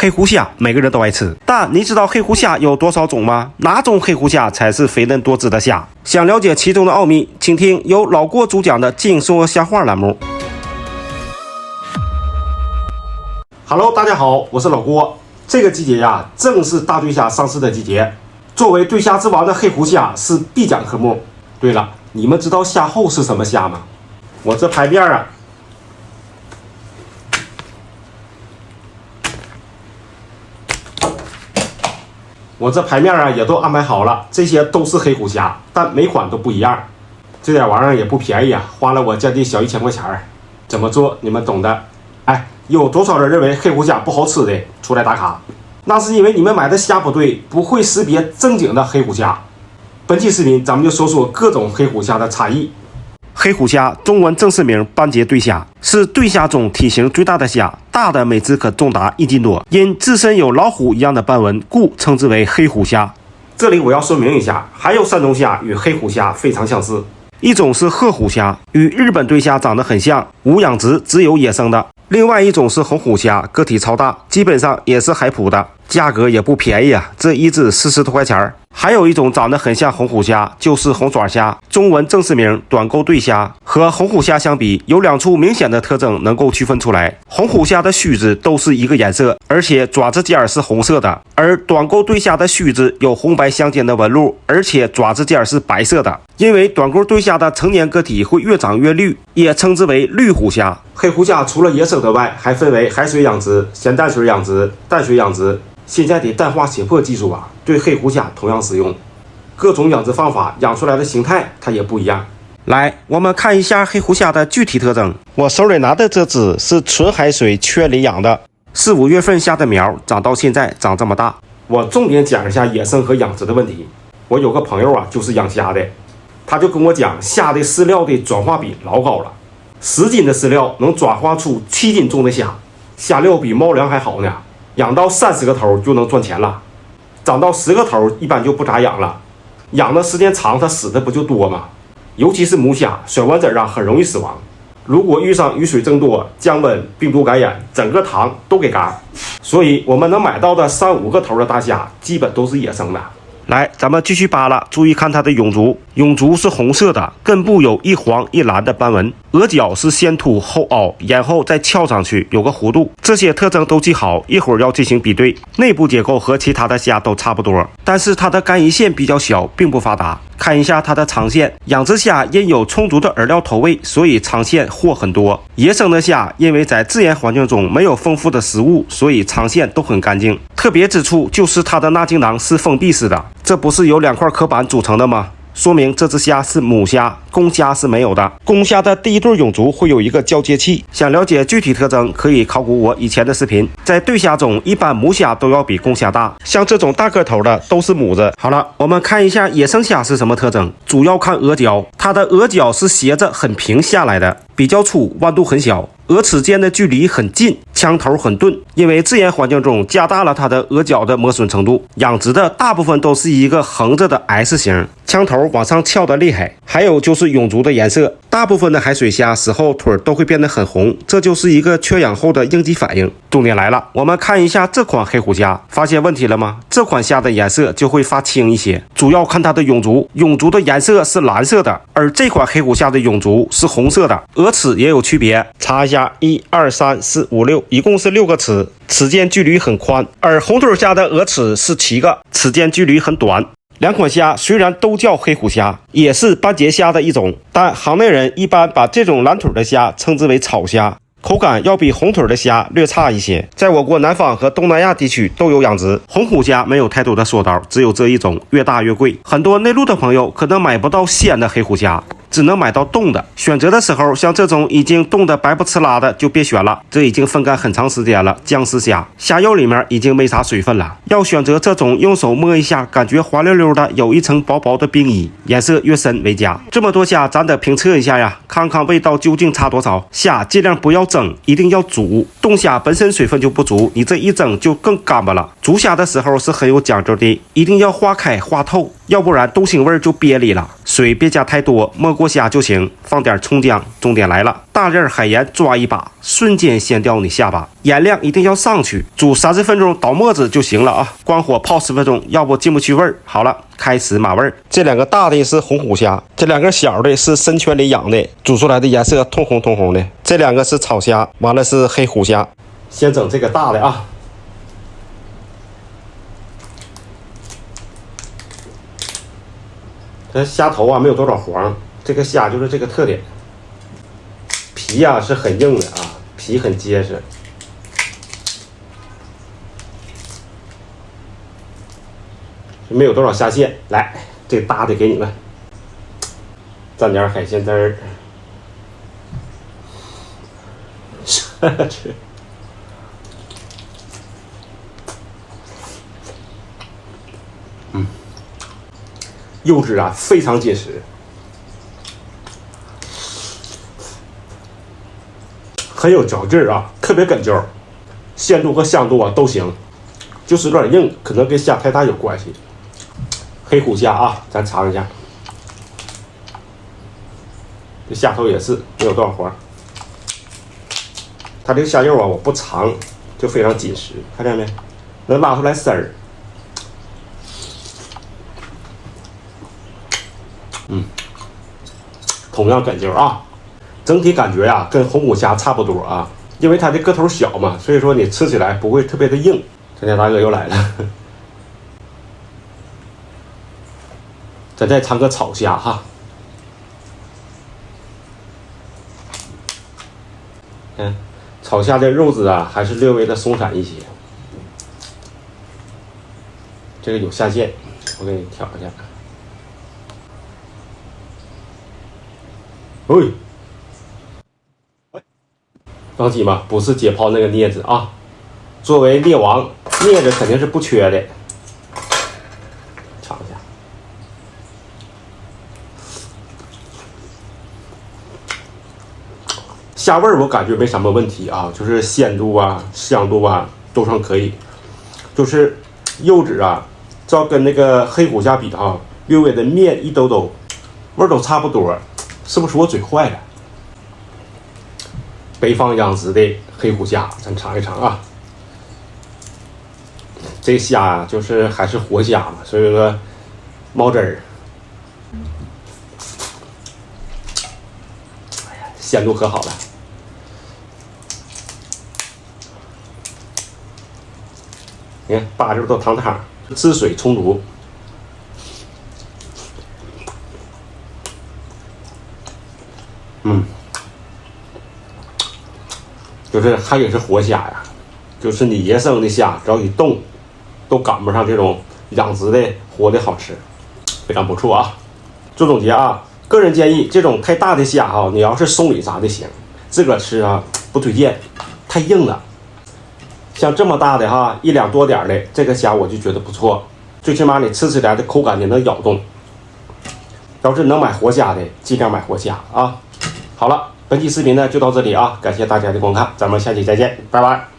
黑虎虾每个人都爱吃，但你知道黑虎虾有多少种吗？哪种黑虎虾才是肥嫩多汁的虾？想了解其中的奥秘，请听由老郭主讲的净说瞎话栏目。Hello， 大家好，我是老郭。这个季节呀，正是大对虾上市的季节。作为对虾之王的黑虎虾是必讲科目。对了，你们知道虾后是什么虾吗？我这牌面啊，也都安排好了，这些都是黑虎虾，但每款都不一样。这点玩意儿也不便宜啊，花了我将近小1000块钱。怎么做你们懂的。哎，有多少人认为黑虎虾不好吃的出来打卡？那是因为你们买的虾不对，不会识别正经的黑虎虾。本期视频咱们就说说各种黑虎虾的差异。黑虎虾中文正式名斑节对虾，是对虾中体型最大的虾，大的每只可重达1斤多，因自身有老虎一样的斑纹，故称之为黑虎虾。这里我要说明一下，还有3种虾与黑虎虾非常相似，一种是褐虎虾，与日本对虾长得很像，无养殖，只有野生的。另外一种是红虎虾，个体超大，基本上也是海捕的，价格也不便宜啊，这一只40多块钱。还有一种长得很像红虎虾，就是红爪虾，中文正式名短钩对虾。和红虎虾相比，有2处明显的特征能够区分出来。红虎虾的须子都是一个颜色，而且爪子尖是红色的，而短钩对虾的须子有红白相间的纹路，而且爪子尖是白色的。因为短钩对虾的成年个体会越长越绿，也称之为绿虎虾。黑虎虾除了野生的外，还分为海水养殖、咸淡水养殖、淡水养殖。现在的淡化解剖技术啊，对黑虎虾同样适用。各种养殖方法养出来的形态它也不一样。来，我们看一下黑虎虾的具体特征。我手里拿的这只是纯海水圈里养的，4、5月份下的苗，长到现在长这么大。我重点讲一下野生和养殖的问题。我有个朋友啊，就是养虾的，他就跟我讲，虾的饲料的转化比老高了，10斤的饲料能转化出7斤重的虾，虾料比猫粮还好呢。养到30个头就能赚钱了，长到10个头一般就不咋养了，养的时间长它死的不就多吗？尤其是母虾甩完籽啊很容易死亡，如果遇上雨水增多、降温、病毒感染，整个塘都给干。所以我们能买到的3、5个头的大虾基本都是野生的。来，咱们继续扒拉，注意看它的痈足。痈足是红色的，根部有一黄一蓝的斑纹，额角是先凸后凹，眼后再翘上去，有个弧度。这些特征都记好，一会儿要进行比对。内部结构和其他的虾都差不多，但是它的干胰腺比较小，并不发达。看一下它的肠腺，养殖虾因有充足的饵料投喂，所以肠腺货很多。野生的虾因为在自然环境中没有丰富的食物，所以肠腺都很干净。特别之处就是它的纳精囊是封闭式的，这不是由2块壳板组成的吗？说明这只虾是母虾，公虾是没有的。公虾的第一对痈足会有一个交接器，想了解具体特征可以考古我以前的视频。在对虾中，一般母虾都要比公虾大，像这种大个头的都是母子。好了，我们看一下野生虾是什么特征，主要看额角，它的额角是斜着很平下来的，比较粗，弯度很小，额齿间的距离很近，枪头很钝，因为自然环境中加大了它的额角的磨损程度。养殖的大部分都是一个横着的 S 型，枪头往上翘得厉害。还有就是痈足的颜色，大部分的海水虾死后腿都会变得很红，这就是一个缺氧后的应激反应。重点来了，我们看一下这款黑虎虾，发现问题了吗？这款虾的颜色就会发青一些，主要看它的痈足，痈足的颜色是蓝色的，而这款黑虎虾的痈足是红色的。额齿也有区别，查一下，1、2、3、4、5、6，一共是6个齿，齿间距离很宽，而红腿虾的额齿是7个，齿间距离很短。2款虾虽然都叫黑虎虾，也是斑节虾的一种，但行内人一般把这种蓝腿的虾称之为草虾，口感要比红腿的虾略差一些。在我国南方和东南亚地区都有养殖。红虎虾没有太多的说道，只有这一种，越大越贵。很多内陆的朋友可能买不到鲜的黑虎虾，只能买到冻的。选择的时候，像这种已经冻得白不呲啦的就别选了，这已经风干很长时间了，僵尸虾，虾肉里面已经没啥水分了。要选择这种用手摸一下感觉滑溜溜的，有一层薄薄的冰衣，颜色越深为佳。这么多虾咱得评测一下呀，看看味道究竟差多少。虾尽量不要蒸，一定要煮。冻虾本身水分就不足，你这一蒸就更干巴了。煮虾的时候是很有讲究的，一定要化开化透，要不然豆腥味就别离了。水别加太多，没过虾就行。放点葱姜，重点来了，大粒海盐抓一把，瞬间掀掉你下巴。盐量一定要上去，煮30分钟倒沫子就行了啊！关火泡10分钟，要不进不去味儿。好了，开始码味儿。这2个大的是红虎虾，这2个小的是深圈里养的，煮出来的颜色通红通红的。这2个是草虾，完了是黑虎虾。先整这个大的啊。这虾头啊没有多少黄，这个虾就是这个特点，皮啊是很硬的啊，皮很结实，没有多少虾线。来，这个大的给你们，蘸点海鲜汁儿，吃。肉质啊非常结实，很有嚼劲儿啊，特别哏嚼，鲜度和香度啊都行，就是有点硬，可能跟虾太大有关系。黑虎虾啊，咱尝一下，这虾头也是没有多少黄，它这个虾肉啊我不尝，就非常紧实，看见没？能拉出来丝儿。同样哏嚼啊，整体感觉呀跟红虎虾差不多啊，因为它的个头小嘛，所以说你吃起来不会特别的硬。咱家大哥又来了，咱再尝个草虾哈，草虾的肉质啊还是略微的松散一些，这个有下线，我给你挑一下。放心吧，不是解剖那个镊子啊。作为猎王，镊子肯定是不缺的。尝一下，虾味儿我感觉没什么问题啊，就是鲜度啊、香度啊都算可以，就是肉质啊，照跟那个黑虎虾比啊，略微的面一兜兜，味儿都差不多。是不是我嘴坏了？北方养殖的黑虎虾，咱尝一尝啊。这虾啊，就是还是活虾嘛，所以说冒汁儿。哎呀，鲜度可好了。你看，八粒都汤汤，汁水充足。就是它也是活虾呀，就是你野生的虾，只要一冻，都赶不上这种养殖的活的好吃，非常不错啊。做总结啊，个人建议这种太大的虾啊，你要是送礼啥的行，自个儿吃啊不推荐，太硬了。像这么大的哈，1两多点的这个虾我就觉得不错，最起码你吃起来的口感你能咬动。要是能买活虾的，尽量买活虾啊。好了。本期视频呢就到这里啊，感谢大家的观看，咱们下期再见，拜拜。